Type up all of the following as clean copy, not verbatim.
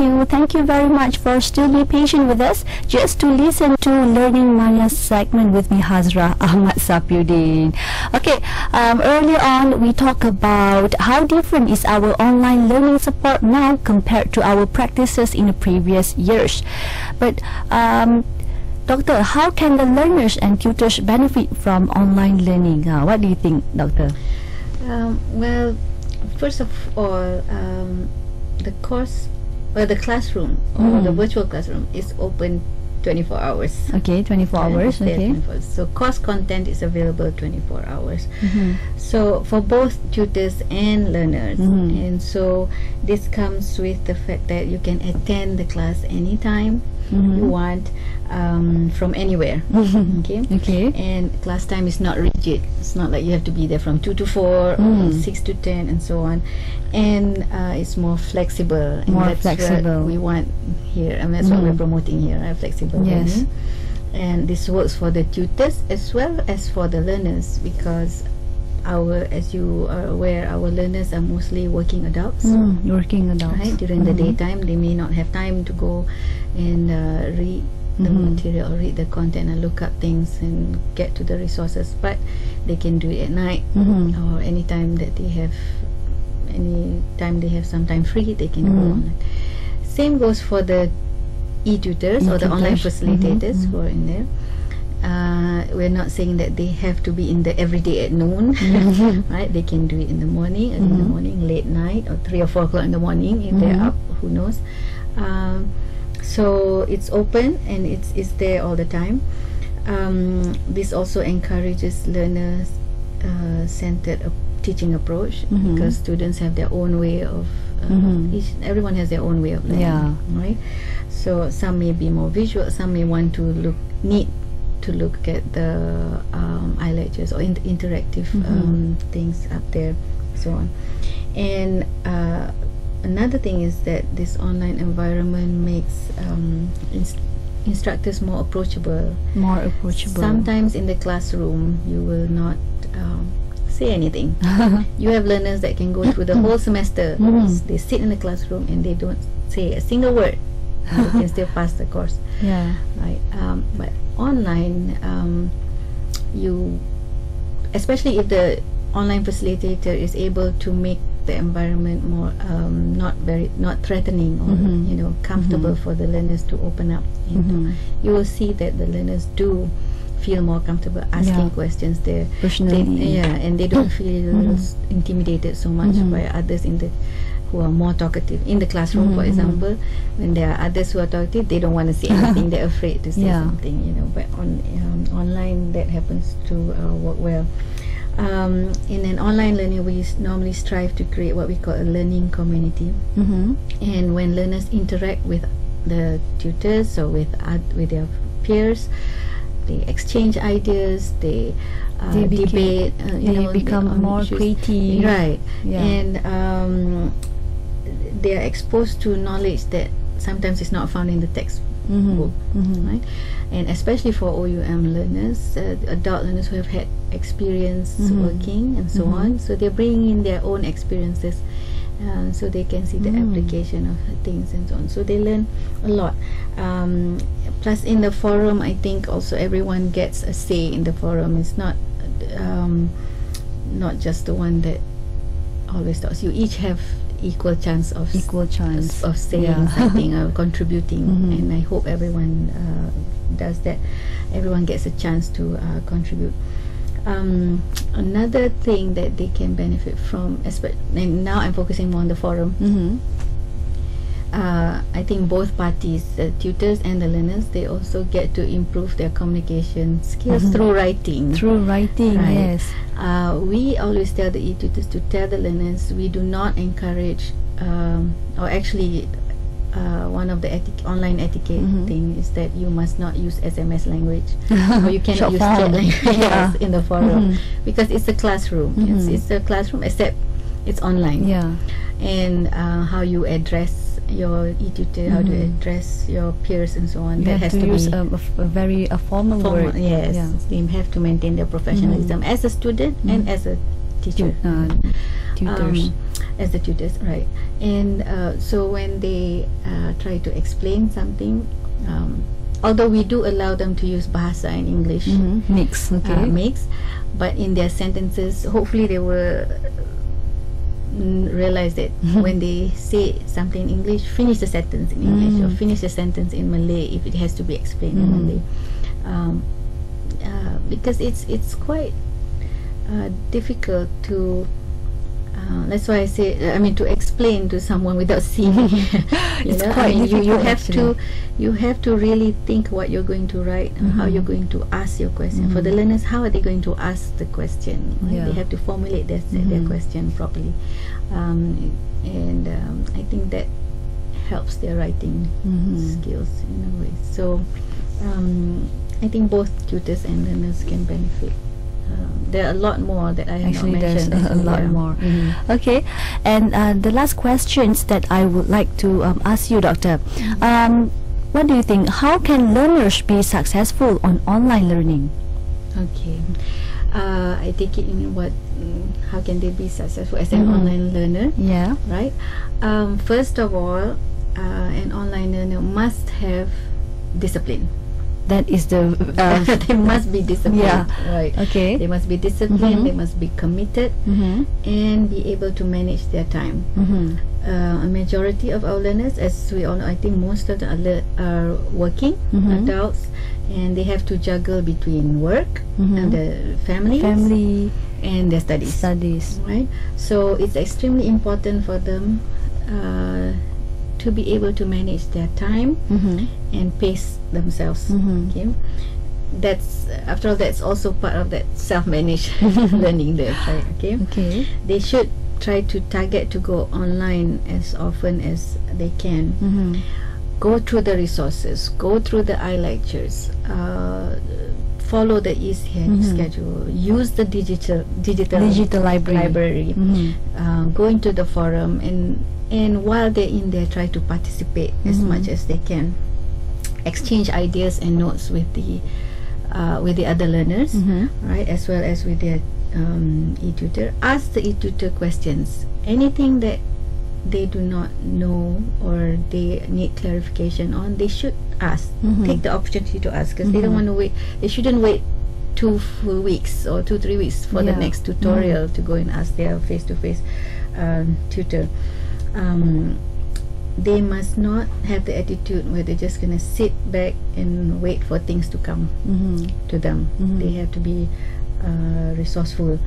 you. Thank you very much for still be patient with us just to listen to Learning Mania segment with me, Hazrah, Ahmad, Sapiuddin. Okay, earlier on we talked about how different is our online learning support now compared to our practices in the previous years. But Doctor, how can the learners and tutors benefit from online learning? What do you think, Doctor? Well, first of all, the course or the classroom or the virtual classroom is open 24 hours. Okay, 24 hours. Okay. 24. So course content is available 24 hours. So for both tutors and learners, and so this comes with the fact that you can attend the class anytime you want, from anywhere. Okay. And class time is not rigid. It's not like you have to be there from 2 to 4 or 6 to 10 and so on. And it's more flexible. And that's what we want here, and that's what we're promoting here, flexible learning. And this works for the tutors as well as for the learners, because as you are aware, our learners are mostly working adults. Working adults. Right? During the daytime, they may not have time to go and read the material or read the content and look up things and get to the resources, but they can do it at night or anytime that they have some time free, they can go online. Same goes for the e-tutors or the online facilitators who are in there. We're not saying that they have to be in there every day at noon, right? They can do it in the morning, early in the morning, late night, or 3 or 4 o'clock in the morning if they're up, who knows. So it's open and it's there all the time. This also encourages learners centered teaching approach, because students have their own way of everyone has their own way of learning, right? So some may be more visual, some may want to need to look at the iLectures or interactive things up there, so on. And another thing is that this online environment makes instructors more approachable. Sometimes in the classroom you will not say anything. You have learners that can go through the whole semester. They sit in the classroom and they don't say a single word. They can still pass the course. Right. But online, especially if the online facilitator is able to make the environment more not threatening or comfortable for the learners to open up into, you will see that the learners do feel more comfortable asking questions there. And they don't feel intimidated so much by others who are more talkative in the classroom. For example, when there are others who are talkative, they don't want to say anything. They're afraid to say something, but on online that happens to work well. In an online learning, we normally strive to create what we call a learning community. And when learners interact with the tutors or with their peers, they exchange ideas, they debate, they become more creative, right? And they are exposed to knowledge that sometimes is not found in the textbook, right? And especially for OUM learners, adult learners who have had experience working and so on, so they're bringing in their own experiences, so they can see the application of things and so on. So they learn a lot. Plus in the forum, I think also everyone gets a say in the forum. It's not just the one that always talks. You each have equal chance of saying something or contributing, and I hope everyone does that. Everyone gets a chance to contribute. Another thing that they can benefit from, and now I'm focusing more on the forum, I think both parties, the tutors and the learners, they also get to improve their communication skills through writing. Yes. We always tell the e-tutors to tell the learners we do not encourage, or actually one of the online etiquette thing is that you must not use SMS language, or you cannot use chat language in the forum, because it's a classroom. It's a classroom, except it's online. And how you address your e-tutor, how to address your peers and so on, you that have has to use be a very formal word. Yes, they have to maintain their professionalism as a student and as a teacher. Tutors. as the tutors, right? And so when they try to explain something, although we do allow them to use Bahasa and English mix, mix, but in their sentences, hopefully they will realize that when they say something in English, finish the sentence in English, or finish the sentence in Malay if it has to be explained in Malay, because it's quite difficult to that's why I say, I mean, to explain to someone without seeing. It's quite difficult. You have to really think what you're going to write, and how you're going to ask your question. For the learners, how are they going to ask the question? Right? They have to formulate their question properly, and I think that helps their writing skills in a way. So I think both tutors and learners can benefit. There are a lot more that I have actually not mentioned. There's a lot more. Okay, and the last questions that I would like to ask you, Doctor, what do you think, how can learners be successful on online learning? Okay, I take it in what how can they be successful as an online learner? Yeah, right. First of all, an online learner must have discipline. That is the they must be disciplined, right? Okay, they must be disciplined, they must be committed, and be able to manage their time. A majority of our learners, as we all know, I think most of them are working adults, and they have to juggle between work and the family and their studies, right? So it's extremely important for them to be able to manage their time and pace themselves. Okay, that's, after all, that's also part of that self-managed learning there, right? Okay, they should try to target to go online as often as they can. Go through the resources, go through the iLectures, follow the schedule, use the digital library, go into the forum, and while they're in there, try to participate as much as they can. Exchange ideas and notes with the other learners, right, as well as with their e-tutor. Ask the e-tutor questions. Anything that they do not know or they need clarification on, they should ask. Take the opportunity to ask, because they don't want to wait. They shouldn't wait 2 full weeks or 2-3 weeks for the next tutorial to go and ask their face-to-face tutor. They must not have the attitude where they're just going to sit back and wait for things to come to them. They have to be resourceful,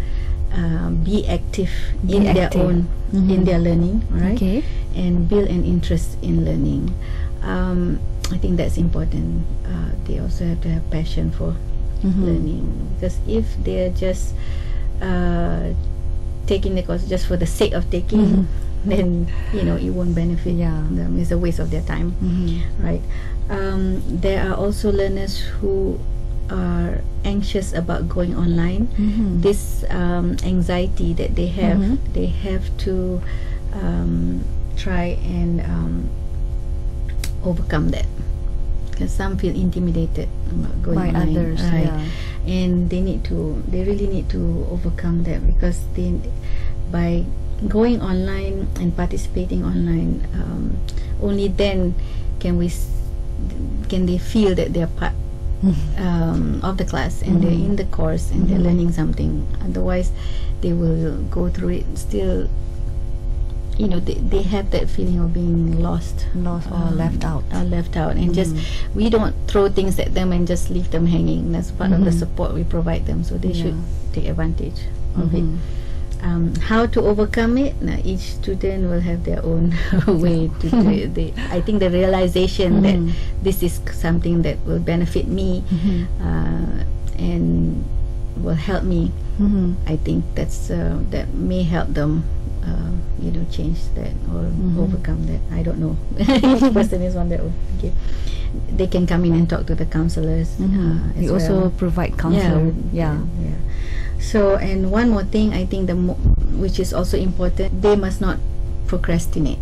be active in their own in their learning, right? And build an interest in learning. I think that's important. They also have to have passion for learning, because if they're just taking the course just for the sake of taking, then it won't benefit them. It's a waste of their time, right? There are also learners who are anxious about going online. This anxiety that they have to try and overcome that, because some feel intimidated about going by online, others, right? And they really need to overcome that, because by going online and participating online, only then can they feel that they're part of the class, and they're in the course, and they're learning something. Otherwise they will go through it still, they have that feeling of being lost or left out, and just, we don't throw things at them and just leave them hanging. That's part of the support we provide them, so they should take advantage of it. How to overcome it? Now, each student will have their own way to do it. I think the realization that this is something that will benefit me and will help me, I think that may help them change that or overcome that. I don't know. Each person is on their own. Okay, they can come in and talk to the counselors. We also provide counseling. So, and one more thing, I think which is also important, they must not procrastinate.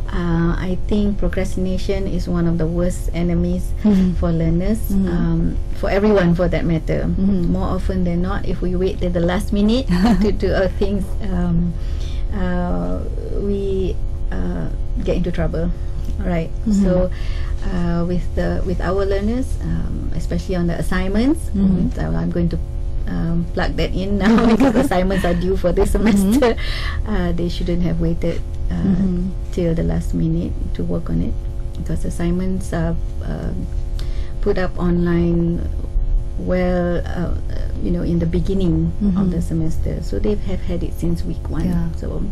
I think procrastination is one of the worst enemies for learners, for everyone for that matter. More often than not, if we wait till the last minute to do things, we get into trouble. Right. So with our learners, especially on the assignments, so I'm going to plug that in now because assignments are due for this semester. They shouldn't have waited till the last minute to work on it, because assignments are put up online in the beginning of the semester, so they have had it since week 1. So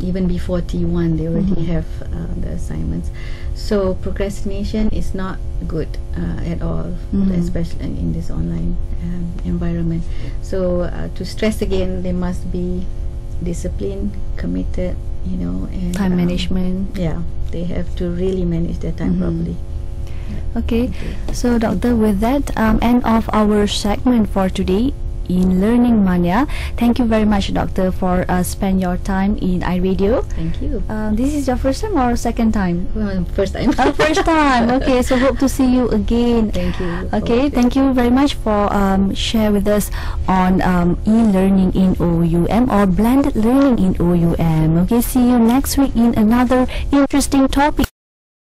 even before T1 they already have the assignments. So procrastination is not good at all, especially in this online environment. So to stress again, they must be disciplined, committed, and time management. Yeah, they have to really manage their time properly. Okay, so Doctor, with that, end of our segment for today in Learning Mania. Thank you very much, Doctor, for spend your time in iRadio. Thank you. This is your first time or second time? First time. First time. Okay, so hope to see you again. Thank you. Okay, thank you very much for share with us on e-learning in OUM or blended learning in OUM. Okay, see you next week in another interesting topic.